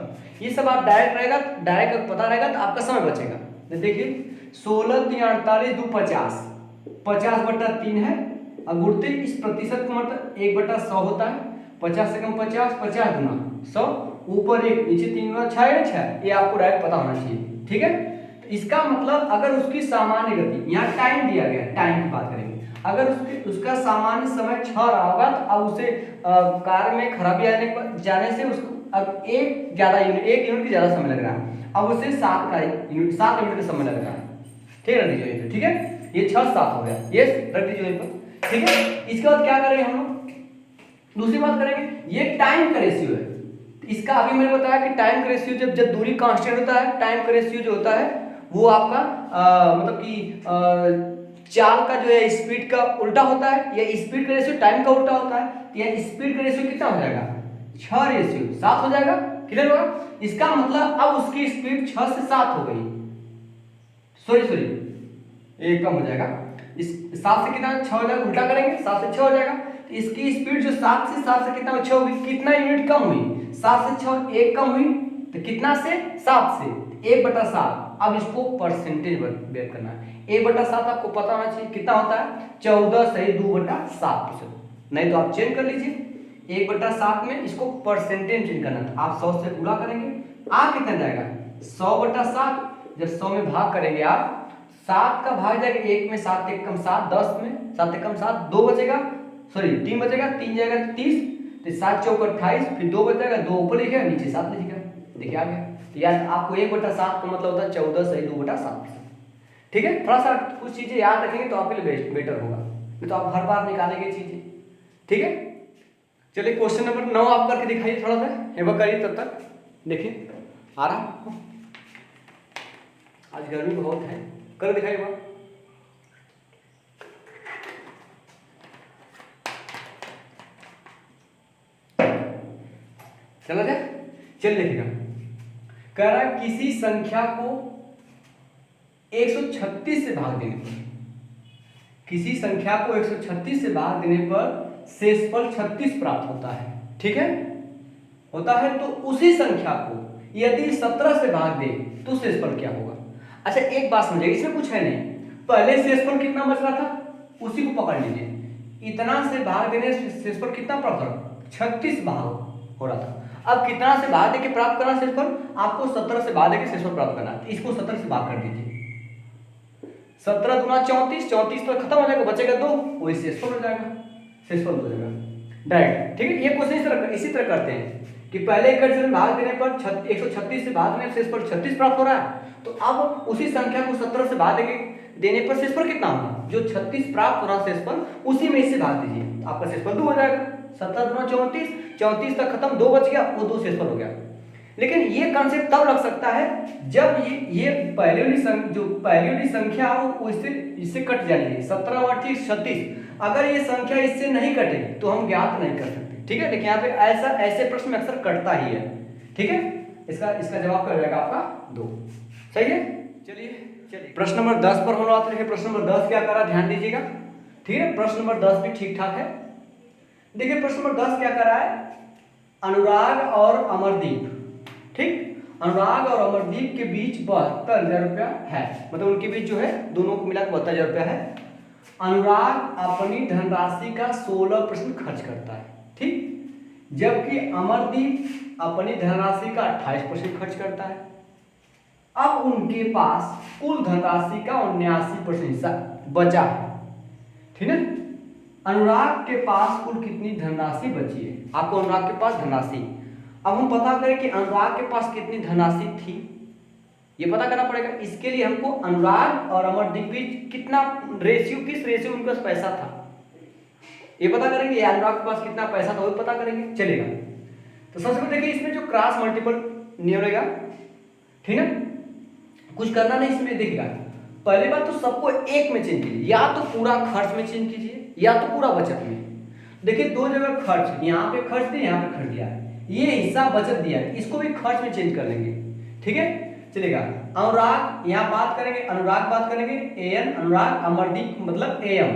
ये सब आप डायरेक्ट पता रहेगा तो आपका समय बचेगा। देखिए 16 3 48 2 50, 50/3 है। अब गुणते इस प्रतिशत को मतलब 1/100 होता है। 50 से कम 50, 50 गुना 100, ऊपर 1 नीचे 3 गुना 6 है 6, ये आपको डायरेक्ट पता होना चाहिए। ठीक है, तो इसका मतलब अगर उसकी सामान्य गति, यहाँ टाइम दिया गया, टाइम की बात करेंगे, अगर उसका सामान्य समय 6 रहा होगा तो अब उसे कार में खराबी जाने से उसको अब एक यूनिट की ज्यादा समय लग रहा है, अब उसे 7 यूनिट का समय लग रहा है। ठीक है, ठीक है, ये 6 7 हो गया, ये रख दीजिए पर। ठीक है, इसके बाद क्या करेंगे हम लोग, दूसरी बात करेंगे, ये टाइम का रेशियो है। इसका अभी मैंने बताया कि टाइम का रेशियो जब दूरी कांस्टेंट होता है, टाइम का रेशियो जो होता है वो आपका मतलब कि चाल का जो है स्पीड का उल्टा होता है, या स्पीड का रेशियो टाइम का उल्टा होता है, तो यह स्पीड का रेशियो कितना हो जाएगा, 6:7 हो जाएगा। क्लियर होगा, इसका मतलब अब उसकी स्पीड 6 से 7 हो गई, सॉरी ये कम हो जाएगा, इस 7 से कितना 6 हो जाएगा, उल्टा करेंगे 7 से 6 हो जाएगा, तो इसकी स्पीड जो 7 से कितना 6 होगी, कितना यूनिट कम हुई, 7 से 6 1 कम हुई, तो कितना से 7 से 1/7। अब इसको परसेंटेज व्यक्त करना है, 1/7 आपको पता होना चाहिए कितना होता है, 14/2/7%। नहीं तो आप चेंज कर लीजिए, 1/7 में इसको परसेंटेज चेंज करना है, आप 100 से गुणा करेंगे, आ कितना जाएगा 100/7। जब 100 में भाग करेंगे आप, 7 का भाग जाएगा 1 में, 7 1 कम 7, 10 में 7 1 कम 7, 2 बचेगा, सॉरी 3 बचेगा, 3 जाएगा तो 30, तो 7 चौक 28, फिर 2 बचेगा, 2 ऊपर लिखेगा नीचे 7 लिखेगा, देखिए आ गया। तो यार आपको 1/7 का मतलब होता है 14/2/7। ठीक है, थोड़ा सा कुछ चीजें याद रखेंगे तो आपके लिए बेटर होगा, नहीं तो आप हर बार निकालेंगे चीजें। ठीक है, चलिए क्वेश्चन नंबर 9 आप करके दिखाइए, थोड़ा सा हेबा करिए, तब तक देखिए आ रहा, आज गर्मी बहुत है, कर दिखाइए बात। चला जाए, चल देखिएगा, कह रहा है किसी संख्या को 136 से भाग देने पर, किसी संख्या को 136 से भाग देने पर शेषफल 36 प्राप्त होता है। ठीक है, होता है, तो उसी संख्या को यदि 17 से भाग दे तो शेषफल क्या होगा। अच्छा एक बात समझिए, इसमें कुछ है नहीं, पहले शेषफल कितना बच रहा था उसी को पकड़ लीजिए, इतना से भाग देने से शेषफल कितना प्राप्त हो रहा, 36 भाग हो रहा था। अब कितना से भाग देके प्राप्त करना शेषफल, आपको 17 से भाग देके शेषफल प्राप्त करना है, इसको 17 से भाग कर दीजिए, 17 दूना 34, 34 तो खत्म हो जाएगा, बचेगा 2, वही शेषफल हो जाएगा, शेषफल हो जाएगा डायरेक्ट। ठीक है, ये क्वेश्चन इसी तरह करते हैं कि पहले इक्वेशन में भाग देने पर 136 से भाग देने से शेषफल 36 प्राप्त हो रहा है, तो अब उसी संख्या को 17 से भाग देने पर शेषफल कितना होगा, जो 36 प्राप्त हो रहा शेषफल उसी में इससे भाग दीजिए, आपका शेषफल 2 हो जाएगा। 17 दूना 34, 34 तक खत्म, 2 बच गया, वो 2 शेषफल हो गया। लेकिन ये कॉन्सेप्ट तब लग सकता है जब ये पहले वाली संख्या हो इससे कट जाएगी, 17 और 36, अगर ये संख्या इससे नहीं कटे तो हम ज्ञात नहीं कर सकते। ठीक है, लेकिन यहाँ पे ऐसे प्रश्न में अक्सर कटता ही है। ठीक है, इसका जवाब क्या हो जाएगा आपका 2। सही है, चलिए प्रश्न नंबर 10 पर हम लोग आते हैं। प्रश्न नंबर 10 क्या कर रहा है, ध्यान दीजिएगा। ठीक है, प्रश्न नंबर 10 भी ठीक ठाक है। देखिए प्रश्न नंबर 10 क्या कर रहा है, अनुराग और अमरदीप, ठीक, अनुराग और अमरदीप के बीच 72,000 रुपया है, मतलब उनके बीच जो है दोनों को मिला 72,000 रुपया है। अनुराग अपनी धनराशि का 16% खर्च करता है, ठीक, जबकि अमरदीप अपनी धनराशि का 28% खर्च करता है। अब उनके पास कुल धनराशि का 79% हिस्सा बचा है। ठीक है, अनुराग के पास कुल कितनी धनराशि बची है, आपको अनुराग के पास धनराशि, अब हम पता करें कि अनुराग के पास कितनी धनराशि थी, ये पता करना पड़ेगा। इसके लिए हमको अनुराग और अमरदीप बीच कितना रेशियो, किस रेशियो में उनके पास पैसा था ये पता करेंगे, अनुराग के पास कितना पैसा था वो पता करेंगे, चलेगा। तो सबसे पहले देखिए इसमें जो क्रॉस मल्टीपल नियम रहेगा, ठीक है, कुछ करना नहीं इसमें। देखिएगा पहली बात तो सबको एक में चेंज कीजिए, या तो पूरा खर्च में चेंज कीजिए या तो पूरा बचत में। देखिए दो जगह खर्च, यहाँ पे खर्च दिया, यहाँ पे खर्च दिया, ये हिस्सा बचत दिया, इसको भी खर्च में चेंज कर लेंगे। ठीक है, चलेगा। अनुराग, यहाँ बात करेंगे अनुराग, बात करेंगे एन, अनुराग, अमरदीप मतलब एम,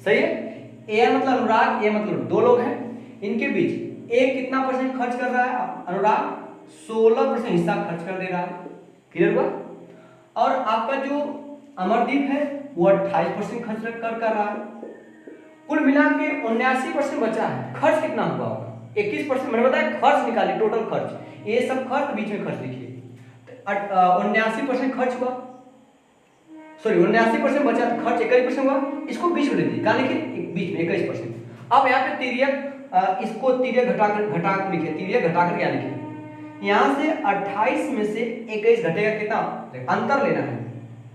सही है। एन मतलब अनुराग, ए मतलब दो लोग हैं, इनके बीच ए कितना % खर्च कर रहा है, अनुराग 16% हिस्सा खर्च कर दे रहा है, क्लियर हुआ। और आपका जो अमरदीप है वो 28% खर्च कर रहा है। कुल मिला के 79% बचा है। खर्च कितना हुआ होगा? 21%। मैंने बताया खर्च निकालिए, टोटल खर्च, ये सब खर्च बीच में खर्च लिखिए। 79% खर्च हुआ, सॉरी 79% बचा तो खर्च 21% हुआ, इसको बीच में ले लीजिए। कहाँ लिखिए? बीच में 21%। अब यहाँ पे तिर्यक, इसको तिर्यक घटा लिखे, तिर्यक घटाकर क्या लिखे? यहाँ से 28 में से 21 घटेगा कितना? अंतर लेना है।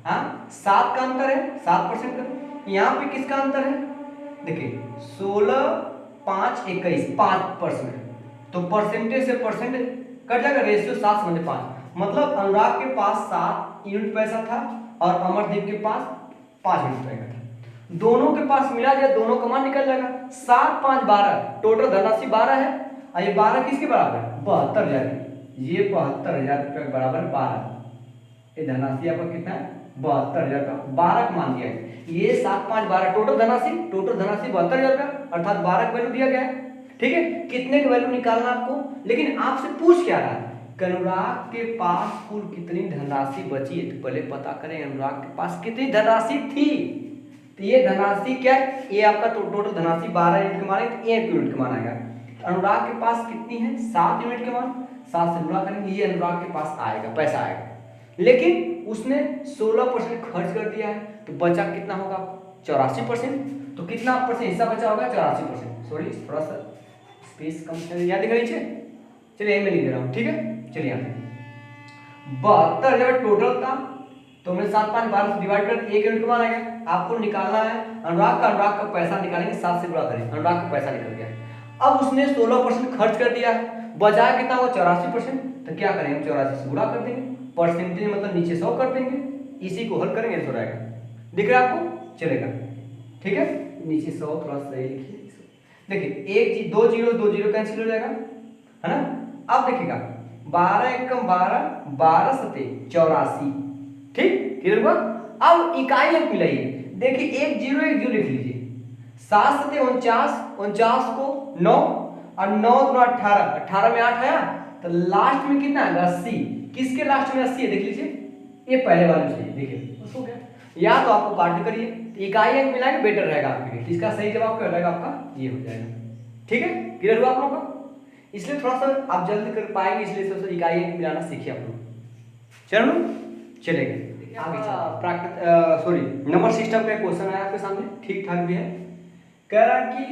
हाँ 7 का अंतर है, 7% का। यहाँ पे किसका अंतर है? देखिए 16, 5, 21, 5%। तो परसेंटेज से परसेंट कट जाएगा, रेशियो 7/5। मतलब अनुराग के पास 7 यूनिट पैसा था और अमरदीप के पास 5 यूनिट पैसा था। दोनों के पास मिला जाए, दोनों का मान निकल जाएगा। 7, 5, 12, टोटल धनराशि 12 है और ये 12 किसके बराबर है? 72,000। ये 72,000 रुपये के बराबर 12। ये धनराशि आपका कितना है? 72,000 का 12 का मान दिया है। ये 7, 5, 12 टोटल धनराशि 72,000 का, अर्थात 12 का वैल्यू दिया गया है। ठीक है, कितने का वैल्यू निकालना आपको, लेकिन आपसे पूछ क्या रहा है? अनुराग के पास कुल कितनी धनराशि बची है, तो पहले पता करें अनुराग के पास कितनी धनराशि थी। तो ये धनराशि क्या है? ये आपका टोटल धनराशि 12 यूनिट के मान है, 1 यूनिट का मान आएगा। अनुराग के पास कितनी है? 7 यूनिट के मान, 7 से गुणा करेंगे, ये अनुराग के पास आएगा, पैसा आएगा। लेकिन उसने 16% खर्च कर दिया है, तो बचा कितना होगा? 84%। तो कितना परसेंट हिस्सा बचा होगा? 84%। सॉरी थोड़ा सा स्पेस कम से याद दिख रही है। चलिए मैं लिख दे रहा हूँ, ठीक है। चलिए यहाँ 72,000 टोटल था, तो हमने 7, 5, 12 से डिवाइड कर 1 यूनिट का मान आएगा। आपको निकालना है अनुराग का पैसा निकालेंगे, 7 से गुणा करें, अनुराग का पैसा निकल गया। अब उसने 16% खर्च कर दिया है, बचाया कितना हुआ? 84%। तो क्या करेंगे? 84 से गुणा कर देंगे, परसेंटेज मतलब नीचे 100 कर देंगे, इसी को हल करेंगे तो रहेगा। दिख रहा है आपको? चलेगा, ठीक है। नीचे 100 थोड़ा सही लिखिए। देखिए 2 जीरो कैंसिल हो जाएगा, है ना। अब देखिएगा 12 एकम 12, 12 सते 84, ठीक, क्लियर हुआ। अब इकाई अंक मिलाइए, देखिए 1 0 लिख लीजिए। 7 सते 49, 49 को 9 और 9 गुना 18, 18 में 8 आया, तो लास्ट में कितना है? 80। किसके लास्ट में 80 है? देख लीजिए, ये पहले वाले से देखिए, बस हो गया। या तो आपको काट करिए, इकाई अंक मिलाएंगे बेटर रहेगा आपके लिए। इसका सही जवाब क्या रहेगा? आपका ये हो जाएगा, ठीक है। क्लियर हुआ आप लोगों का? इसलिए थोड़ा सा आप जल्दी कर पाएंगे, इसलिए थोड़ा सा इकाई अंक मिलाना सीखिए आप लोग। चलो चलेगा आगे। सॉरी नंबर सिस्टम का क्वेश्चन आया आपके सामने, ठीक ठाक भी है। कह रहा कि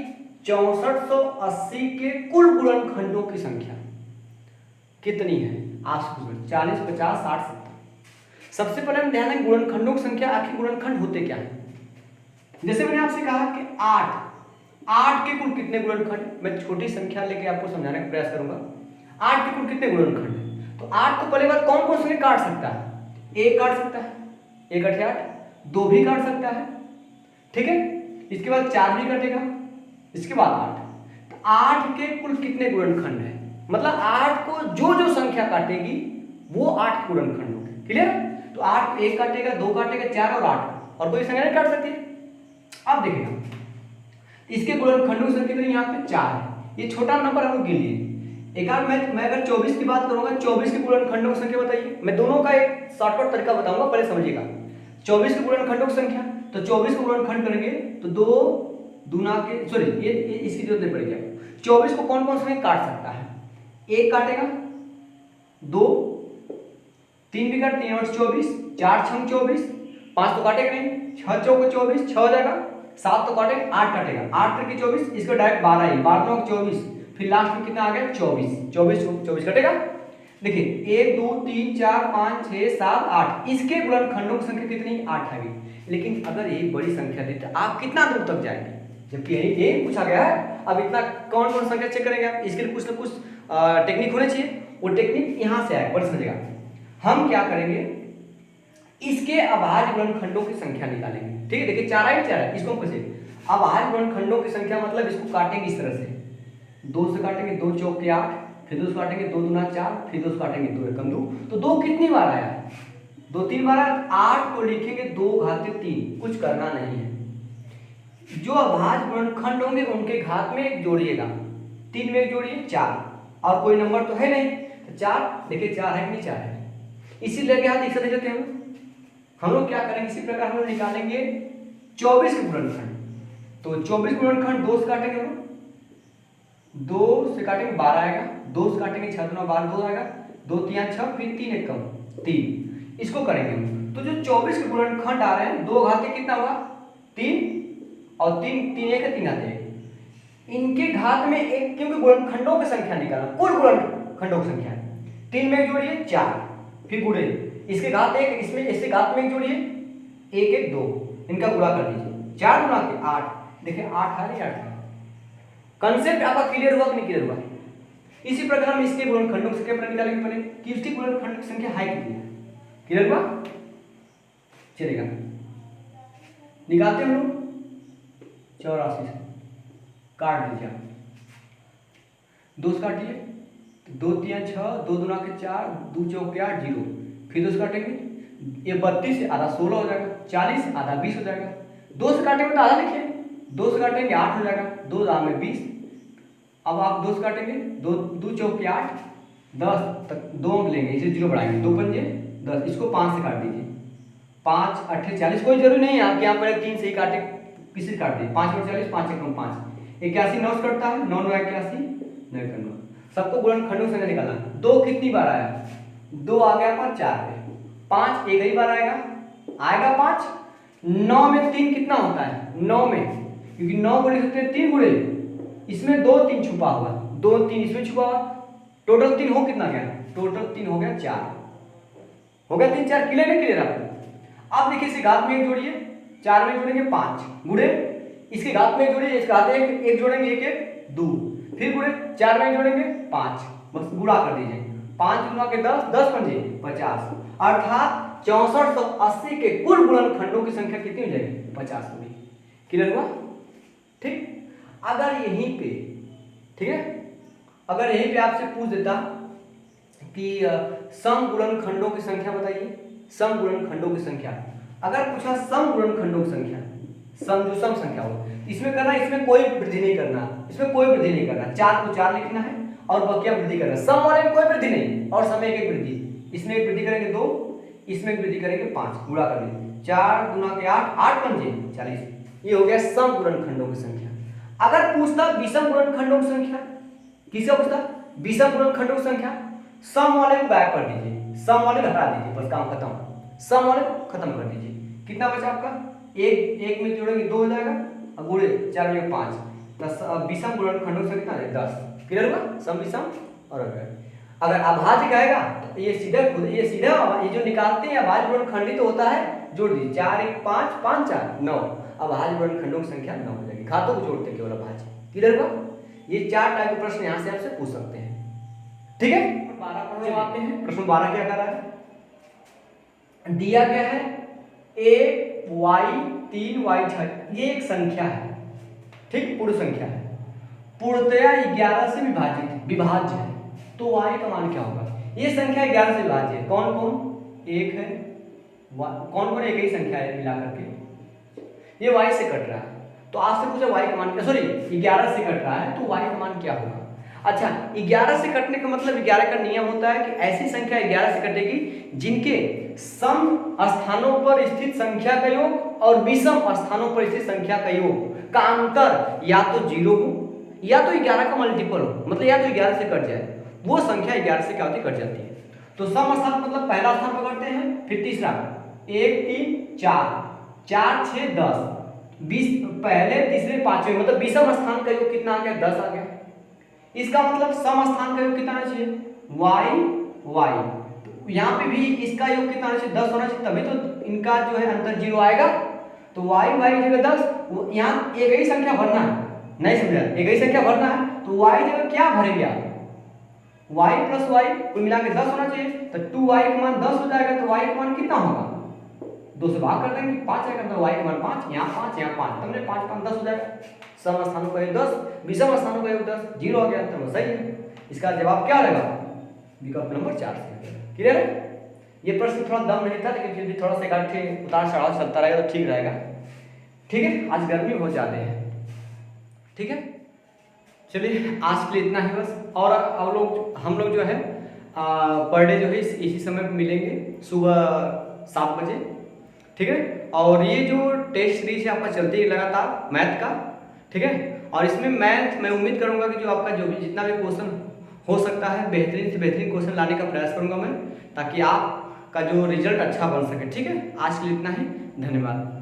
6480 के कुल गुणनखंडों की संख्या कितनी है? आप 40, 50, 60, 70। सबसे पहले हम ध्यान दें गुणनखंडों की संख्या। आखिर गुणनखंड होते क्या है? जैसे मैंने आपसे कहा कि 8 के कुल कितने गुणनखंड, मैं छोटी संख्या लेके आपको समझाने का प्रयास करूंगा। 8 के कुल कितने गुणनखंड है? तो 8 को पहले बात कौन कौन से काट सकता है? 1 काट सकता है, 1 8 8, 2 भी काट सकता है, ठीक है। इसके बाद 4 भी कटेगा, इसके बाद 8। तो 8 के कुल कितने गुणनखंड है? मतलब 8 को जो संख्या काटेगी वो 8 गुणनखंड होंगे, क्लियर। तो 8 को 1 काटेगा, 2 काटेगा, 4 और 8, और कोई संख्या नहीं काट सकती। अब देखिएगा इसके गुणनखंडों की संख्या कितनी? यहाँ पे 4 है। ये छोटा नंबर हम लोग गिन लिए। एक बार मैं अगर 24 की बात करूंगा, 24 के गुणनखंडों की संख्या बताइए। मैं दोनों का एक शॉर्टकट तरीका बताऊंगा, पहले समझिएगा। 24 के गुणनखंडों की संख्या, तो 24 को गुणनखंड करेंगे तो 2 दूना के, सॉरी ये इसकी जरूरत नहीं पड़ेगी। 24 को कौन कौन सा काट सकता है? 1 काटेगा, 2, 3 भी काट, 3 और 24, 4 6 24, 5 तो काटेगा नहीं, 6 चौको 24, 6 हो जाएगा, 7 तो काटेगा, 8 काटेगा, 8 करके 24, इसको डायरेक्ट 12 ही, 12 तो 24, फिर लास्ट में कितना आ गया? 24, 24 कटेगा। देखिए 1 2 3 4 5 6 7 8, इसके गुणनखंडों की संख्या कितनी? 8 आ गई। लेकिन अगर एक बड़ी संख्या देते आप कितना दूर तक जाएंगे? जबकि यही पूछा गया है। अब इतना कौन कौन संख्या चेक करेंगे आप? इसके लिए कुछ ना कुछ टेक्निक होनी चाहिए, वो टेक्निक यहाँ से आएगा, बड़ी समझेगा। हम क्या करेंगे, इसके अभाज्य गुणनखंडों की संख्या निकालेंगे, ठीक है। देखिए 4 है, 4 है, इसको कैसे? अभाज्य गुणनखंडों की संख्या मतलब इसको काटेंगे इस तरह से, 2 से काटेंगे, 2 चौक के 8, फिर 2 से काटेंगे, 2 दूना 4, फिर 2 से काटेंगे, 2 एकम 2। तो 2 कितनी बार आया? 2 3 बार आया। 8 को लिखेंगे 2 घाते 3, कुछ करना नहीं है। जो अभाज्य गुणनखंड होंगे उनके घात में 1 जोड़िएगा, 3 में 1 जोड़िए 4, और कोई नंबर तो है नहीं, तो 4, देखिए 4 है कि नहीं? 4 है, इसी लगे हाथ एक साथ देते हैं, हम लोग क्या करेंगे, इसी प्रकार हम लोग निकालेंगे 24 के गुणनखंड। तो 24 गुणनखंड 2 से काटेंगे, 2 से काटेंगे 12 आएगा, 2 से काटेंगे 6 दूना 12 2 आएगा, 2 3 6 फिर 3 एक कम 3, इसको करेंगे हम। तो जो 24 के गुणनखंड आ रहे हैं, 2 घाते कितना हुआ 3 और 3 3 एक 3 आते हैं, इनके घात में एक, क्योंकि गुणनखंडों की संख्या निकालना, कुल गुणनखंडों की संख्या 3 में एक जोड़िए 4, फिर गुणे इसके घात 1, इसमें इसके घात में एक जोड़िए 1 1 2, इनका गुणा कर दीजिए, 4 गुणा के 8, देखिए 8 आ रही 8। कंसेप्ट आपका क्लियर हुआ कि नहीं क्लियर हुआ? इसी प्रकार हम इसके गुणनखंडों की संख्या पर निकालेंगे पहले कि इसके गुणनखंड की संख्या है कितनी है। क्लियर हुआ? चलेगा, निकालते हैं हम लोग 84 से काट दीजिए आप, 2 से काटिए, 2 3 6, 2 दूना के 4, 2 चौक 8 0, फिर 2 से काटेंगे, ये 32 से आधा 16 हो जाएगा, 40 से आधा 20 हो जाएगा, 2 से काटेंगे तो आधा लिखिए, 2 से काटेंगे 8 हो जाएगा, 2 दाम में 20। अब आप 2 से काटेंगे, 2 चौक 8 10 तक 2 अंक लेंगे, इसे 0 बढ़ाएंगे, 2 पंजे 10, इसको 5 से काट दीजिए, 5 8 40, कोई जरूरी नहीं है आपके यहाँ पर 3 से ही काटे, किसी से काट दिए, 5 40 5 1 5 81 9 से कटता है, 9 9 81 9 9, सबको गुणनखंडों से निकालना। 2 कितनी बार आया, 2 आ गया पर 4 पे, 5 एक ही बार आएगा 5, 9 में 3 कितना होता है, 9 में, क्योंकि 9 गुणे सकते हैं 3 गुणे, इसमें 2 3 छुपा हुआ, 2 3 इसमें छुपा हुआ, टोटल 3 हो कितना गया, टोटल 3 हो गया 4, हो गया 3 4, क्लियर नहीं क्लियर आपको? अब देखिए इसे घात में एक जोड़िए, 4 में जोड़ेंगे 5 गुणे, इसके घात में जोड़िए, इसके घात एक जोड़ेंगे 1 1 2, फिर गुणे 4 में जोड़ेंगे 5, बस गुणा कर दीजिए, 5 गुणा के 10 10 पंजे 50, अर्थात 6480 के कुल गुणनखंडों की संख्या कितनी हो जाएगी, 50 होगी। क्लियर हुआ? ठीक। अगर यहीं पे, ठीक है, अगर यहीं पे आपसे पूछ देता कि सम गुणनखंडों की संख्या बताइए, सम गुणनखंडों की संख्या, अगर पूछा सम गुणनखंडों की संख्या, सम जो सम संख्या हो, इसमें करना, इसमें कोई वृद्धि नहीं करना, इसमें कोई वृद्धि नहीं करना, 4 को 4 लिखना है और बकिया वृद्धि करना, सम वाले में कोई वृद्धि नहीं और समय एक वृद्धि, इसमें एक वृद्धि करेंगे 2, इसमें एक वृद्धि करेंगे 5, गुणा कर देंगे, 4 गुना के 8 8 पंजे 40, ये हो गया सम गुणनखंडों की संख्या। अगर पूछता विषम गुणनखंडों की संख्या, किसका पूछता, विषम गुणनखंडों की संख्या, सम वाले को गायब कर दीजिए, सम वाले हटा दीजिए, बस काम खत्म, सम वाले को खत्म कर दीजिए, कितना बचा आपका, एक में जोड़ेंगे 2 हो जाएगा और गुणे 4 में 5, विषम गुणनखंडों से कितना है 10। क्लियर हुआ? सम विषम और अगर अभाज्य कहेगा तो ये सीधा ये जो निकालते हैं अभाज्य गुणनखंडी तो होता है, जोड़ दीजिए, 4 1 5 5 4 9, अभाज्य गुणनखंडों की संख्या 9 हो जाएगी, घातों को जोड़ते केवल अभाज्य। क्लियर हुआ? ये 4 टाइप के प्रश्न यहाँ से आपसे पूछ सकते हैं। ठीक है, 12 पर आते हैं। प्रश्न 12 क्या कर रहा है, दिया गया है a y 3 y 6, ये एक संख्या है, ठीक, पूर्ण संख्या है, पूर्णतया 11 से विभाज्य है, तो y का मान क्या होगा? ये संख्या 11 से विभाज्य है, कौन कौन, एक है, कौन कौन एक ही संख्या है मिला करके, ये y से कट रहा है, तो आपसे पूछा y का मान, सॉरी 11 से कट रहा है तो y का मान क्या होगा? अच्छा, 11 से कटने का मतलब 11 का नियम होता है कि ऐसी संख्या 11 से कटेगी जिनके सम स्थानों पर स्थित संख्या का योग और विषम स्थानों पर स्थित संख्या का योग का अंतर या तो 0 हो या तो 11 का मल्टीपल हो, मतलब या तो 11 से कट जाए, वो संख्या 11 से क्या होती कट जाती है। तो सम स्थान मतलब पहला स्थान पकड़ते हैं, फिर तीसरा 1 3 4 4 6 10 20, पहले तीसरे पांचवें, मतलब विषम स्थान का योग कितना आ गया, 10 आ गया। इसका मतलब सम स्थान का योग कितना होना चाहिए, y, तो यहाँ पे भी इसका योग कितना होना चाहिए, 10 होना चाहिए, तभी तो इनका जो है अंतर 0 आएगा। तो y जगह 10, यहाँ एक ही संख्या भरना है, नहीं समझा, एक ही संख्या भरना है, तो y जगह क्या भरेंगे आप, y प्लस y कुल मिला के 10 होना चाहिए, तो 2y का मान 10 हो जाएगा, तो y का मान कितना होगा, 2 से भाग कर देंगे, 5 आएगा, तो y का मान 5, यहाँ 5 यहाँ 5, तुमने 5 5 10 हो जाएगा। सम स्थानों का योग 10, विषम स्थानों का योग 10, 0 हो गया, तो सही है। इसका जवाब क्या रहेगा, विकल्प नंबर 4 से। क्लियर है? ये प्रश्न थोड़ा दम नहीं था, लेकिन फिर भी थोड़ा सा इकट्ठे उतार चढ़ाव चलता रहेगा तो ठीक रहेगा। ठीक है, आज गर्मी बहुत ज़्यादा है। ठीक है, चलिए आज के लिए इतना ही बस। और हम लोग जो है पर डे जो है इसी समय पर मिलेंगे सुबह 7 बजे। ठीक है। और ये जो टेस्ट सीरीज है आपका चलती है लगातार मैथ का, ठीक है। और इसमें मैथ मैं उम्मीद करूंगा कि जो आपका जो भी जितना भी क्वेश्चन हो सकता है बेहतरीन से बेहतरीन क्वेश्चन लाने का प्रयास करूंगा मैं, ताकि आपका जो रिजल्ट अच्छा बन सके, ठीक है। आज के लिए इतना ही, धन्यवाद।